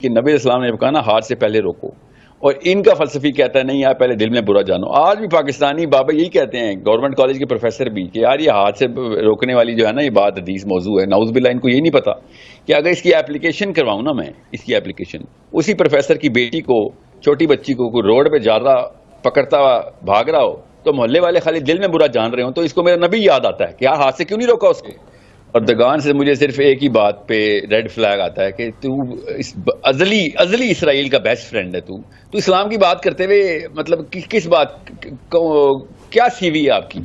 کہ نبی اسلام نے کہا نا ہاتھ سے پہلے روکو، اور ان کا فلسفی کہتا ہے نہیں یار پہلے دل میں برا جانو. آج بھی پاکستانی بابا یہی کہتے ہیں، گورنمنٹ کالج کے پروفیسر بھی، کہ یار یہ ہاتھ سے روکنے والی جو ہے نا یہ بات حدیث موضوع ہے. نعوذ باللہ، ان کو یہ نہیں پتا کہ اگر اس کی اپلیکیشن کرواؤں نا میں، اس کی اپلیکیشن اسی پروفیسر کی بیٹی کو، چھوٹی بچی کو کوئی روڈ پہ جا رہا پکڑتا ہوا بھاگ رہا ہو تو محلے والے خالی دل میں برا جان رہے ہوں تو اس کو میرا نبی یاد آتا ہے کہ یار ہاتھ سے کیوں نہیں روکا اس کو. اور دگان سے مجھے صرف ایک ہی بات پہ ریڈ فلیگ آتا ہے کہ تو ازلی اسرائیل کا بیسٹ فرینڈ ہے. تو اسلام کی بات کرتے ہوئے مطلب کس بات، کیا سی وی ہے آپ کی؟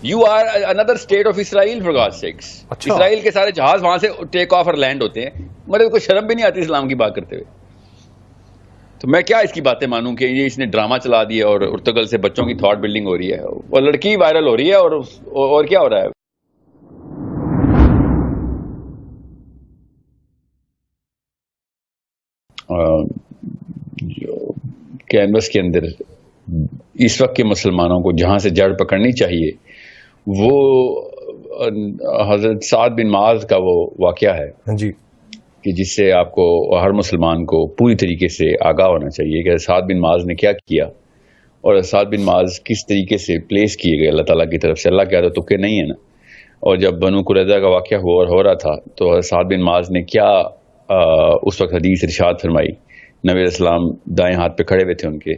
You are under state of Israel for God sakes. Israel کے سارے جہاز وہاں سے ٹیک آف اور لینڈ ہوتے ہیں، مگر کوئی شرم بھی نہیں آتی اسلام کی بات کرتے ہوئے. تو میں کیا اس کی باتیں مانوں کہ یہ اس نے ڈرامہ چلا دیا اور ارتگل سے بچوں کی تھاٹ بلڈنگ ہو رہی ہے، وہ لڑکی وائرل ہو رہی ہے اور کیا ہو رہا ہے. جو کینوس کے اندر اس وقت کے مسلمانوں کو جہاں سے جڑ پکڑنی چاہیے وہ حضرت سعد بن معاذ کا وہ واقعہ ہے جی، کہ جس سے آپ کو ہر مسلمان کو پوری طریقے سے آگاہ ہونا چاہیے کہ سعد بن معاذ نے کیا کیا اور سعد بن معاذ کس طریقے سے پلیس کیے گئے اللہ تعالیٰ کی طرف سے. اللہ کہہ رہا تو کہ نہیں ہے نا. اور جب بنو قریظہ کا واقعہ ہو رہا تھا تو سعد بن معاذ نے کیا اس وقت حدیث ارشاد فرمائی. نبی علیہ السلام دائیں ہاتھ پہ کھڑے ہوئے تھے ان کے،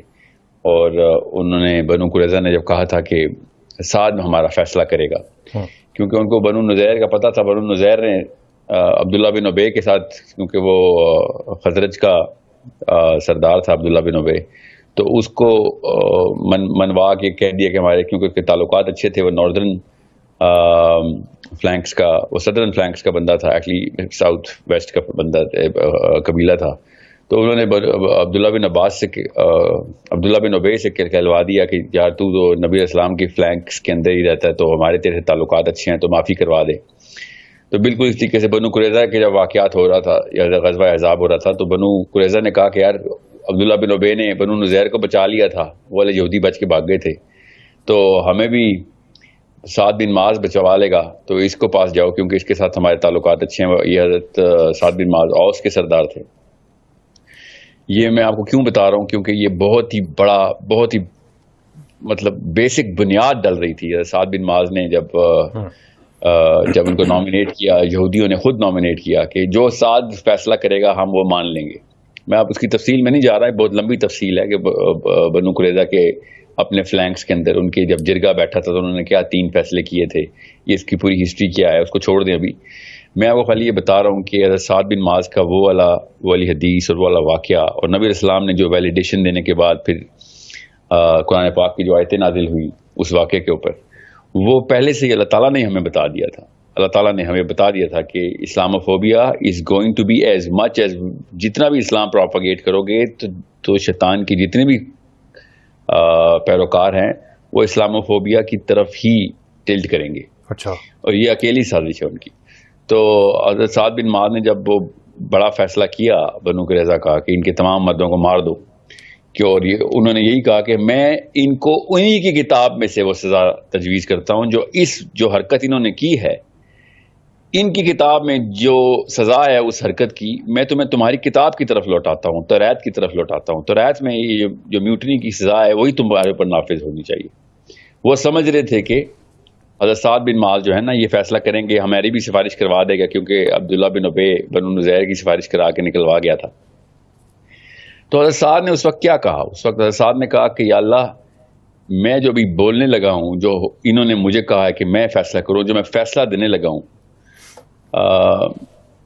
اور انہوں نے بنو قریظہ نے جب کہا تھا کہ سعد ہمارا فیصلہ کرے گا، کیونکہ ان کو بنو نذیر کا پتہ تھا. بنو نذیر نے عبداللہ بن ابے کے ساتھ، کیونکہ وہ خزرج کا سردار تھا عبداللہ بن ابے، تو اس کو منوا کے کہہ دیا کہ ہمارے، کیونکہ اس کے تعلقات اچھے تھے، وہ ناردرن فلینکس کا، وہ سدرن فلینکس کا بندہ تھا، ایکچولی ساؤتھ ویسٹ کا بندہ قبیلہ تھا. تو انہوں نے عبداللہ بن ابے سے کہلوا دیا کہ یار تو نبی علیہ السلام کی فلینکس کے اندر ہی رہتا ہے تو ہمارے تیرے تعلقات اچھے ہیں تو معافی کروا دے. تو بالکل اس طریقے سے بنو قریظہ کے جب واقعات ہو رہا تھا یا غزوہ احزاب ہو رہا تھا تو بنو قریظہ نے کہا کہ یار عبداللہ بن ابے نے بنو نذیر کو بچا لیا تھا، وہ والے یہودی بچ کے بھاگ گئے تھے، تو ہمیں بھی سعد بن معاذ بچوا لے گا تو اس کو پاس جاؤ کیونکہ اس کے ساتھ ہمارے تعلقات اچھے ہیں. یہ حضرت سعد بن معاذ اوس کے سردار تھے. یہ میں آپ کو کیوں بتا رہا ہوں کیونکہ یہ بہت ہی بڑا، بہت ہی مطلب بیسک بنیاد ڈل رہی تھی. سعد بن معاذ نے جب ان کو نامینیٹ کیا، یہودیوں نے خود نامینیٹ کیا کہ جو سعد فیصلہ کرے گا ہم وہ مان لیں گے. میں آپ اس کی تفصیل میں نہیں جا رہا ہے، بہت لمبی تفصیل ہے کہ بنو قریظہ کے اپنے فلینکس کے اندر ان کے جب جرگہ بیٹھا تھا تو انہوں نے کیا 3 فیصلے کیے تھے. یہ اس کی پوری ہسٹری کیا ہے، اس کو چھوڑ دیں ابھی. میں آپ کو خالی یہ بتا رہا ہوں کہ حضرت سعد بن معاذ کا وہ والی حدیث اور وہ والا واقعہ، اور نبی علیہ السلام نے جو ویلیڈیشن دینے کے بعد پھر قرآن پاک کی جو آیتیں نازل ہوئی اس واقعے کے اوپر، وہ پہلے سے ہی اللہ تعالیٰ نے ہمیں بتا دیا تھا. اللہ تعالیٰ نے ہمیں بتا دیا تھا کہ Islamophobia is going to be as much as, جتنا بھی اسلام پروپیگیٹ کرو گے تو شیطان کی جتنے بھی پیروکار ہیں وہ اسلاموفوبیا کی طرف ہی ٹلٹ کریں گے. اچھا. اور یہ اکیلی سازش ہے ان کی. تو حضرت سعد بن معاذ نے جب وہ بڑا فیصلہ کیا بنو قریظہ کا کہ ان کے تمام مردوں کو مار دو، کہ اور انہوں نے یہی کہا کہ میں ان کو انہی کی کتاب میں سے وہ سزا تجویز کرتا ہوں جو حرکت انہوں نے کی ہے، ان کی کتاب میں جو سزا ہے اس حرکت کی میں تمہیں تمہاری کتاب کی طرف لوٹاتا ہوں، توریت کی طرف لوٹاتا ہوں. توریت میں جو میوٹنی کی سزا ہے وہی تمہارے اوپر نافذ ہونی چاہیے. وہ سمجھ رہے تھے کہ حضرت سعد بن معاذ جو ہے نا یہ فیصلہ کریں گے، ہماری بھی سفارش کروا دے گا، کیونکہ عبداللہ بن ابے بنو نذیر کی سفارش کرا کے نکلوا گیا تھا. تو حضرت سعد نے اس وقت کیا کہا؟ اس وقت حضرت سعد نے کہا کہ یا اللہ، میں جو بھی بولنے لگا ہوں، جو انہوں نے مجھے کہا ہے کہ میں فیصلہ کروں، جو میں فیصلہ دینے لگا ہوں،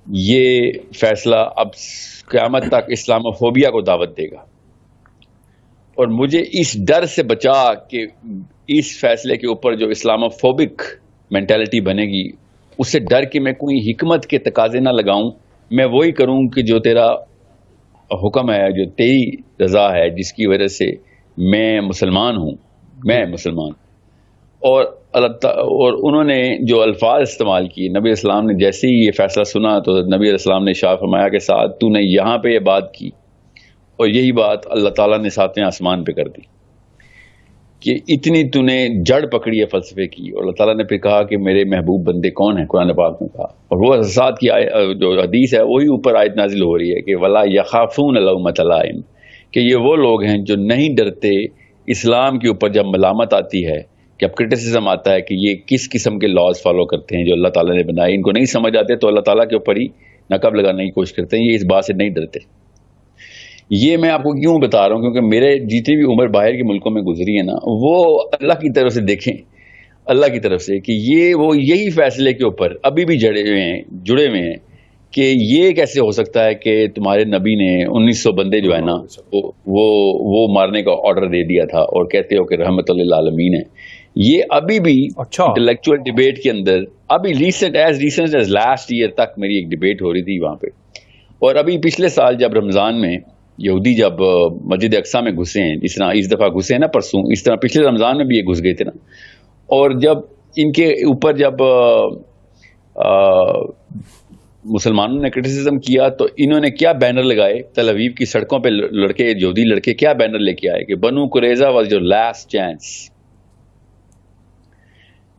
یہ فیصلہ اب قیامت تک اسلاموفوبیا کو دعوت دے گا، اور مجھے اس ڈر سے بچا کہ اس فیصلے کے اوپر جو اسلاموفوبک مینٹالٹی بنے گی اس سے ڈر کے میں کوئی حکمت کے تقاضے نہ لگاؤں، میں وہی کروں کہ جو تیرا حکم ہے، جو تیری رضا ہے، جس کی وجہ سے میں مسلمان ہوں، میں مسلمان. اور انہوں نے جو الفاظ استعمال کیے، نبی اسلام نے جیسے ہی یہ فیصلہ سنا تو نبی اسلام نے ارشاد فرمایا کہ سعد تو نے یہاں پہ یہ بات کی اور یہی بات اللہ تعالیٰ نے 7ویں آسمان پہ کر دی. کہ اتنی تو نے جڑ پکڑی ہے فلسفے کی. اور اللہ تعالیٰ نے پھر کہا کہ میرے محبوب بندے کون ہیں, قرآن پاک میں کہا. اور وہ ساتھ کی جو حدیث ہے وہی اوپر آیت نازل ہو رہی ہے کہ وَلَا يَخَافُونَ لَوْمَةَ لَائِمٍ, کہ یہ وہ لوگ ہیں جو نہیں ڈرتے اسلام کے اوپر جب ملامت آتی ہے, کہ اب کرٹیسزم آتا ہے کہ یہ کس قسم کے لاز فالو کرتے ہیں جو اللہ تعالیٰ نے بنائے, ان کو نہیں سمجھ آتے تو اللہ تعالیٰ کے اوپر ہی نقب لگانے کی کوشش کرتے ہیں. یہ اس بات سے نہیں ڈرتے. یہ میں آپ کو کیوں بتا رہا ہوں, کیونکہ میرے جتنی بھی عمر باہر کے ملکوں میں گزری ہے نا, وہ اللہ کی طرف سے دیکھیں, اللہ کی طرف سے کہ وہ یہی فیصلے کے اوپر ابھی بھی جڑے ہوئے ہیں کہ یہ کیسے ہو سکتا ہے کہ تمہارے نبی نے 1900 بندے جو ہے نا وہ مارنے کا آرڈر دے دیا تھا اور کہتے ہو کہ رحمت للعالمین ہے. یہ ابھی بھی انٹلیکچوئل ڈیبیٹ کے اندر ابھی ریسنٹ ایز لاسٹ ایئر تک میری ایک ڈیبیٹ ہو رہی تھی وہاں پہ. اور ابھی پچھلے سال جب رمضان میں یہودی جب مسجد اقصیٰ میں گھسے ہیں, جس طرح اس دفعہ گھسے ہیں نا پرسوں, اس طرح پچھلے رمضان میں بھی یہ گھس گئے تھے نا. اور جب ان کے اوپر جب مسلمانوں نے کرٹیسزم کیا تو انہوں نے کیا بینر لگائے تل اویو کی سڑکوں پہ, لڑکے یہودی لڑکے کیا بینر لے کے آئے کہ بنو قریظہ واز یور لاسٹ چانس.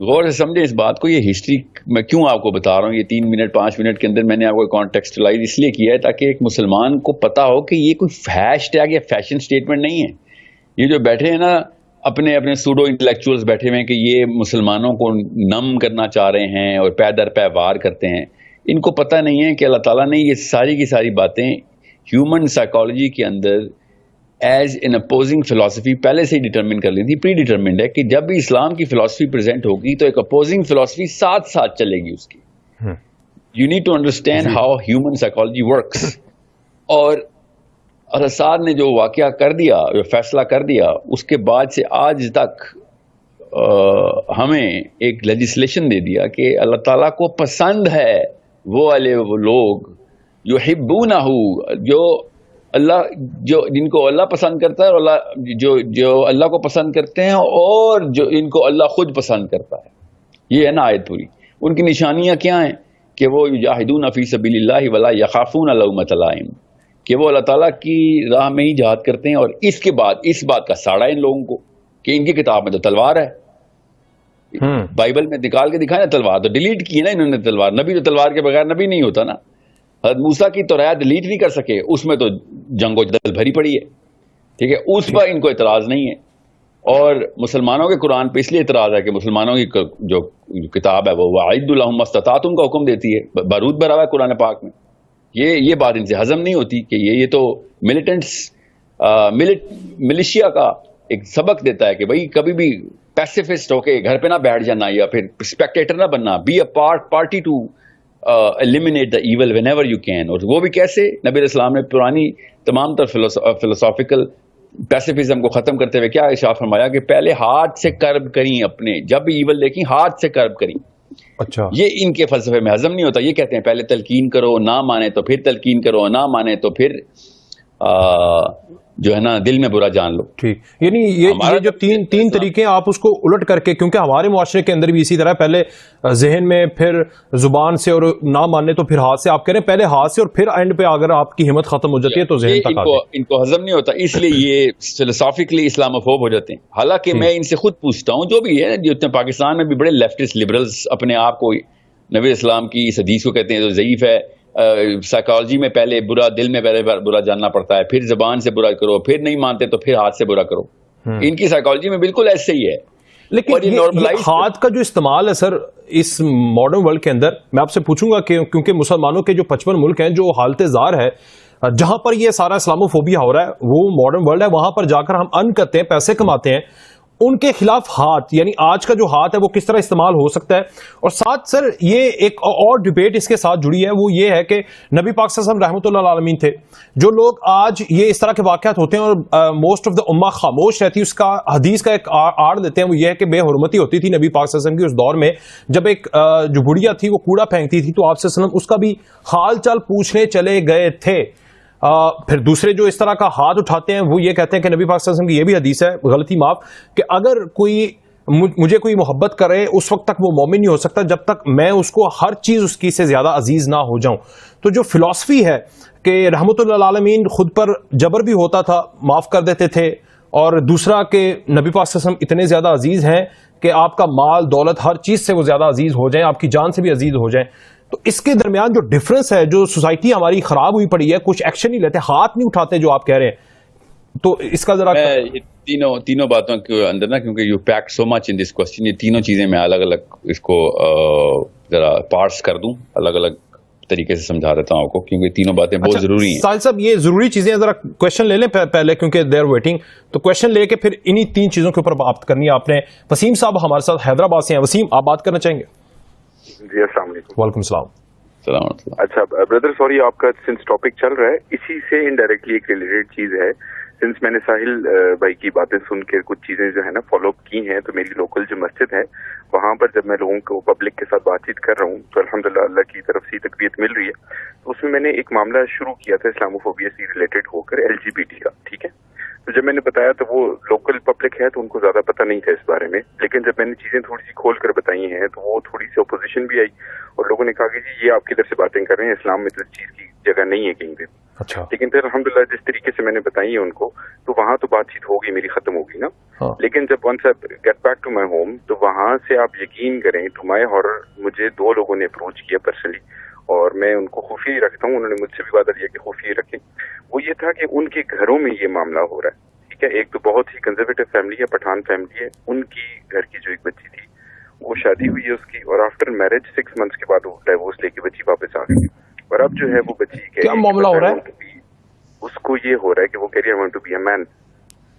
غور سے سمجھیں اس بات کو. یہ ہسٹری میں کیوں آپ کو بتا رہا ہوں, یہ 3 منٹ 5 منٹ کے اندر میں نے آپ کو کانٹیکسٹلائز اس لیے کیا ہے تاکہ ایک مسلمان کو پتا ہو کہ یہ کوئی ہیش ٹیگ یا فیشن سٹیٹمنٹ نہیں ہے. یہ جو بیٹھے ہیں نا اپنے سوڈو انٹلیکچوئلز بیٹھے ہوئے ہیں کہ یہ مسلمانوں کو نم کرنا چاہ رہے ہیں اور پے در پے وار کرتے ہیں, ان کو پتہ نہیں ہے کہ اللہ تعالیٰ نے یہ ساری کی ساری باتیں ہیومن سائیکالوجی کے اندر ایز ان اپوزنگ فلاسفی پہلے سے ہی ڈیٹرمن کر لی تھی. پری ڈیٹرمنڈ ہے کہ جب بھی اسلام کی فلاسفی پریزنٹ ہوگی تو ایک اپوزنگ فلاسفی ساتھ ساتھ چلے گی اس کی. You need to understand how human psychology works. اور اسد نے جو واقعہ کر دیا, جو فیصلہ کر دیا, اس کے بعد سے آج تک ہمیں ایک لیجسلیشن دے دیا کہ اللہ تعالیٰ کو پسند ہے وہ والے وہ لوگ یحبونہ, جو اللہ جن کو اللہ پسند کرتا ہے, اور اللہ جو اللہ کو پسند کرتے ہیں اور جو ان کو اللہ خود پسند کرتا ہے. یہ ہے نا آیت پوری. ان کی نشانیاں کیا ہیں کہ وہ یجاہدون فی سبیل اللہ ولا یخافون لومۃ لائم, کہ وہ اللہ تعالیٰ کی راہ میں ہی جہاد کرتے ہیں. اور اس کے بعد اس بات کا ساڑا ان لوگوں کو کہ ان کی کتاب میں تو تلوار ہے. بائبل میں نکال کے دکھائے نا تلوار, تو ڈیلیٹ کی نا انہوں نے تلوار. نبی تو تلوار کے بغیر نبی نہیں ہوتا نا. حضرت موسیٰ کی تو رعایت ڈیلیٹ نہیں کر سکے, اس میں تو جنگ و جدل بھری پڑی ہے. ٹھیک ہے, اس پر ان کو اعتراض نہیں ہے. اور مسلمانوں کے قرآن پہ اس لیے اعتراض ہے کہ مسلمانوں کی جو کتاب ہے وہ وَأَعِدُّوا لَهُم مَّا اسْتَطَعْتُم کا حکم دیتی ہے, بارود بھرا ہوا ہے قرآن پاک میں. یہ بات ان سے ہضم نہیں ہوتی کہ یہ تو ملیٹنٹس ملیشیا کا ایک سبق دیتا ہے کہ بھائی کبھی بھی پیسیفسٹ ہو کے گھر پہ نہ بیٹھ جانا یا پھر اسپیکٹیٹر نہ بننا. Be a party to eliminate the evil whenever you can. اور وہ بھی کیسے؟ نبی علیہ السلام نے پرانی تمام تر فلسافیکل پیسیفزم کو ختم کرتے ہوئے کیا ارشاد فرمایا کہ پہلے ہاتھ سے کرب کریں, اپنے جب بھی ایول دیکھیں ہاتھ سے کرب کریں. اچھا, یہ ان کے فلسفے میں ہضم نہیں ہوتا. یہ کہتے ہیں پہلے تلقین کرو, نہ مانے تو پھر تلقین کرو, نہ مانے تو پھر جو ہے نا دل میں برا جان لو. ٹھیک, یعنی یہ جو تین طریقے آپ اس کو الٹ کر کے, کیونکہ ہمارے معاشرے کے اندر بھی اسی طرح پہلے ذہن میں, پھر زبان سے, اور نہ ماننے تو پھر ہاتھ سے. آپ کہہ رہے ہیں پہلے ہاتھ سے اور پھر اینڈ پہ اگر آپ کی ہمت ختم ہو جاتی ہے تو ذہن تک آتے ہیں. ان کو ہضم نہیں ہوتا, اس لیے یہ فلسافیکلی اسلاموفوب ہو جاتے ہیں. حالانکہ میں ان سے خود پوچھتا ہوں, جو بھی ہے جو پاکستان میں بھی بڑے لیفٹسٹ لبرلز اپنے آپ کو نبی اسلام کی اس حدیث کو کہتے ہیں جو ضعیف ہے. سائیکالوجی میں پہلے برا, دل میں پہلے برا جاننا پڑتا ہے, پھر زبان سے برا کرو, پھر نہیں مانتے تو پھر ہاتھ سے برا کرو. ان کی سائیکالوجی میں بالکل ایسے ہی ہے. لیکن یہ ہاتھ کا جو استعمال ہے سر اس ماڈرن ورلڈ کے اندر, میں آپ سے پوچھوں گا کہ کیونکہ مسلمانوں کے جو 55 ملک ہیں جو حالت زار ہے, جہاں پر یہ سارا اسلاموفوبیا ہو رہا ہے وہ ماڈرن ورلڈ ہے, وہاں پر جا کر ہم ارن کرتے ہیں, پیسے کماتے ہیں. ان کے خلاف ہاتھ, یعنی آج کا جو ہاتھ ہے وہ کس طرح استعمال ہو سکتا ہے؟ اور ساتھ سر یہ ایک اور ڈیبیٹ اس کے ساتھ جڑی ہے, وہ یہ ہے کہ نبی پاک صلی اللہ علیہ وسلم رحمۃ اللہ عالمین تھے. جو لوگ آج یہ اس طرح کے واقعات ہوتے ہیں اور موسٹ آف دا امہ خاموش رہتی ہے, اس کا حدیث کا ایک آڑ دیتے ہیں, وہ یہ ہے کہ بے حرمتی ہوتی تھی نبی پاک صلی اللہ علیہ وسلم کی اس دور میں, جب ایک جو بڑھیا تھی وہ کوڑا پھینکتی تھی تو آپ صلی اللہ علیہ وسلم اس کا بھی حال چال پوچھنے چلے گئے تھے. پھر دوسرے جو اس طرح کا ہاتھ اٹھاتے ہیں وہ یہ کہتے ہیں کہ نبی پاک صلی اللہ علیہ وسلم کی یہ بھی حدیث ہے, غلطی معاف, کہ اگر مجھے کوئی محبت کرے اس وقت تک وہ مومن نہیں ہو سکتا جب تک میں اس کو ہر چیز اس کی سے زیادہ عزیز نہ ہو جاؤں. تو جو فلسفی ہے کہ رحمت اللہ العالمین خود پر جبر بھی ہوتا تھا, معاف کر دیتے تھے, اور دوسرا کہ نبی پاک صلی اللہ علیہ وسلم اتنے زیادہ عزیز ہیں کہ آپ کا مال دولت ہر چیز سے وہ زیادہ عزیز ہو جائیں, آپ کی جان سے بھی عزیز ہو جائیں. تو اس کے درمیان جو ڈفرنس ہے, جو سوسائٹی ہماری خراب ہوئی پڑی ہے, کچھ ایکشن نہیں لیتے, ہاتھ نہیں اٹھاتے جو آپ کہہ رہے ہیں, تو اس کا ذرا تینوں باتوں کے اندر نا, کیونکہ you pack so much in this question, یہ تینوں چیزیں میں الگ الگ اس کو ذرا پارٹس کر دوں, الگ الگ طریقے سے سمجھا دیتا ہوں آپ کو, کیونکہ تینوں باتیں بہت ضروری ہیں. ساحل صاحب یہ ضروری چیزیں ذرا کوشچن لے لیں پہلے, کیونکہ دے آر ویٹنگ, تو کوشچن لے کے پھر انہی تین چیزوں کے اوپر بات کرنی ہے آپ نے. وسیم صاحب ہمارے ساتھ حیدرآباد سے ہیں. وسیم, آپ بات کرنا چاہیں گے؟ جی السلام علیکم. وعلیکم السلام. اچھا بردر, سوری آپ کا سنس ٹاپک چل رہا ہے, اسی سے انڈائریکٹلی ایک ریلیٹڈ چیز ہے. سنس میں نے ساحل بھائی کی باتیں سن کے کچھ چیزیں جو ہے نا فالو اپ کی ہیں, تو میری لوکل جو مسجد ہے وہاں پر جب میں لوگوں کو پبلک کے ساتھ بات چیت کر رہا ہوں تو الحمدللہ اللہ کی طرف سے تقویت مل رہی ہے. تو اس میں میں نے ایک معاملہ شروع کیا تھا اسلاموفوبیا سے ریلیٹڈ ہو کر LGBT کا, ٹھیک ہے. تو جب میں نے بتایا تو وہ لوکل پبلک ہے تو ان کو زیادہ پتہ نہیں تھا اس بارے میں, لیکن جب میں نے چیزیں تھوڑی سی کھول کر بتائی ہیں تو وہ تھوڑی سی اپوزیشن بھی آئی, اور لوگوں نے کہا کہ جی یہ آپ کدھر سے باتیں کر رہے ہیں, اسلام میں تو چیز کی جگہ نہیں ہے کہیں پہ. اچھا. لیکن پھر الحمدللہ جس طریقے سے میں نے بتائی ہے ان کو, تو وہاں تو بات چیت ہوگی میری, ختم ہوگی نا. لیکن جب once I get back to my home, تو وہاں سے آپ یقین کریں ٹو مائی ہارر مجھے 2 لوگوں نے اپروچ کیا پرسنلی, اور میں ان کو خفیہ رکھتا ہوں, انہوں نے مجھ سے بھی وعدہ لیا کہ خفیہ رکھیں. وہ یہ تھا کہ ان کے گھروں میں یہ معاملہ ہو رہا ہے, ٹھیک ہے. ایک تو بہت ہی کنزرویٹو فیملی ہے, پٹھان فیملی ہے, ان کی گھر کی جو ایک بچی تھی وہ شادی ہوئی ہے اس کی, اور آفٹر میرج 6 منتھس کے بعد وہ ڈائیورس لے کے بچی واپس آ گئی. اور اب جو ہے وہ بچی کیا معاملہ ہو رہا ہے, اس کو یہ ہو رہا ہے کہ وہ کہہ رہی ہے I want to be a man,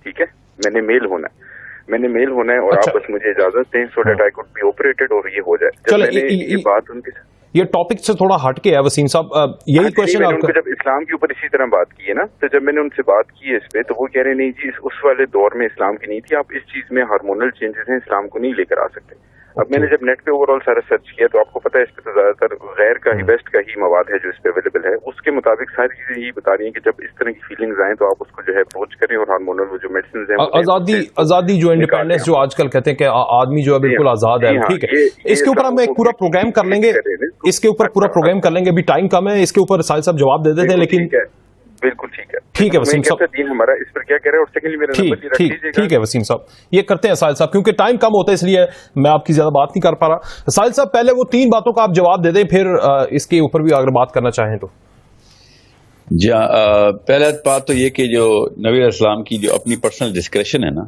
ٹھیک ہے, میں نے میل ہونا ہے, میں نے میل ہونا ہے, اور آپ بس مجھے اجازت دیں so that I could be operated, اور یہ ہو جائے. جب میں نے یہ بات ان کے یہ ٹاپک سے تھوڑا ہٹ کے ہے وسیم صاحب, یہی کوشچن آپ کا. جب اسلام کے اوپر اسی طرح بات کی ہے نا, تو جب میں نے ان سے بات کی ہے اس پہ, تو وہ کہہ رہے نہیں جی اس والے دور میں اسلام کی نہیں تھی, آپ اس چیز میں ہارمونل چینجز ہیں, اسلام کو نہیں لے کر آ سکتے. اب میں نے جب نیٹ پہ اوور آل سارا سرچ کیا تو آپ کو پتا ہے اس پہ تو زیادہ تر غیر کا ہی ویسٹ کا ہی مواد ہے جو اس پہ اویلیبل ہے. اس کے مطابق ساری چیزیں یہی بتا رہی ہیں کہ جب اس طرح کی فیلنگز آئیں تو آپ اس کو جو ہے اپروچ کریں, اور ہارمونل وہ جو میڈیسنز ہیں, آزادی جو انڈیپینڈنس جو آج کل کہتے ہیں کہ آدمی جو ہے بالکل آزاد ہے, ٹھیک ہے. اس کے اوپر ہم ایک پورا پروگرام کر لیں گے, اس کے اوپر پورا پروگرام کر لیں گے, ابھی ٹائم کم ہے, اس کے اوپر ساحل صاحب جواب دے دیتے ہیں. لیکن بالکل ٹھیک ہے وسیم صاحب, دین ہمارا اس پر کیا کہہ رہا ہے, اور سیکنڈلی میرا نمبر رکھ لیجیے گا. ٹھیک ہے وسیم صاحب, یہ کرتے ہیں ساحل صاحب, کیونکہ ٹائم کم ہوتا ہے اس لیے میں آپ کی زیادہ بات نہیں کر پا رہا. ساحل صاحب پہلے وہ 3 باتوں کا آپ جواب دے دیں, پھر اس کے اوپر بھی اگر بات کرنا چاہیں تو. جی, پہلا بات تو یہ کہ جو نبی علیہ السلام کی جو اپنی پرسنل ڈسکریشن ہے نا,